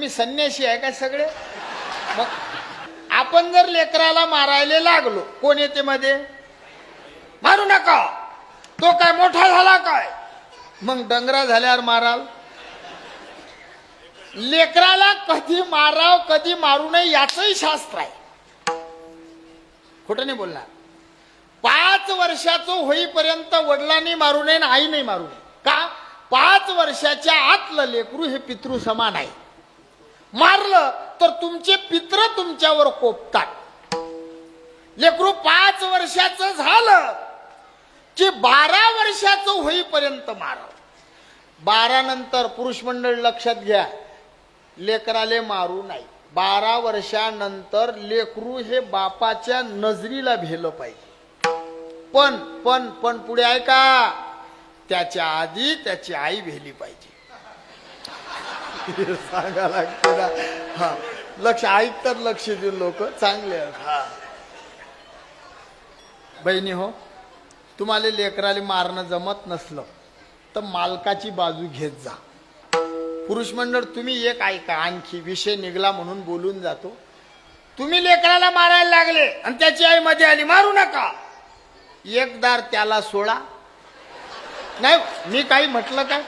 मी संन्यासी आहे काय सगळे? मग आपण जर लेकराला मारायला लागलो, कोण येते मध्ये? मारू नका, तो काय मोठा झाला काय? मग डंगरा झाल्यावर माराल? लेकराला कधी माराव कधी मारू नये याचंही शास्त्र आहे. खोटं नाही बोलणार. 5 वर्षाचं होईपर्यंत वडिलांनी मारू नये आणि आईने मारू नये. का? 5 वर्षाच्या आतलं लेकरू हे पितृ समान आहे. मारलं तर तुमचे पित्र तुमच्यावर कोपतात. लेकरू 5 वर्षाचं झालं की 12 वर्षाचं होईपर्यंत मारा. 12 नंतर पुरुष मंडळ लक्षात घ्या, लेकराले मारू नाही. 12 वर्षानंतर लेकरू हे बापाच्या नजरीला भेलं पाहिजे. पण पुढे ऐका, त्याच्या आधी त्याची आई भेली पाहिजे. सांगा लागते ना. हा, लक्ष ऐकतात, लक्ष देऊन लोक चांगले. हा बहिणी हो, तुम्हाला लेकराला मारणं जमत नसलं तर मालकाची बाजू घेत जा. पुरुष मंडळ तुम्ही एक ऐका, आणखी विषय निघला म्हणून बोलून जातो. तुम्ही लेकराला मारायला लागले आणि त्याची आई मध्ये आली, मारू नका. एकदार त्याला सोडा. नाही मी काही म्हटलं काय?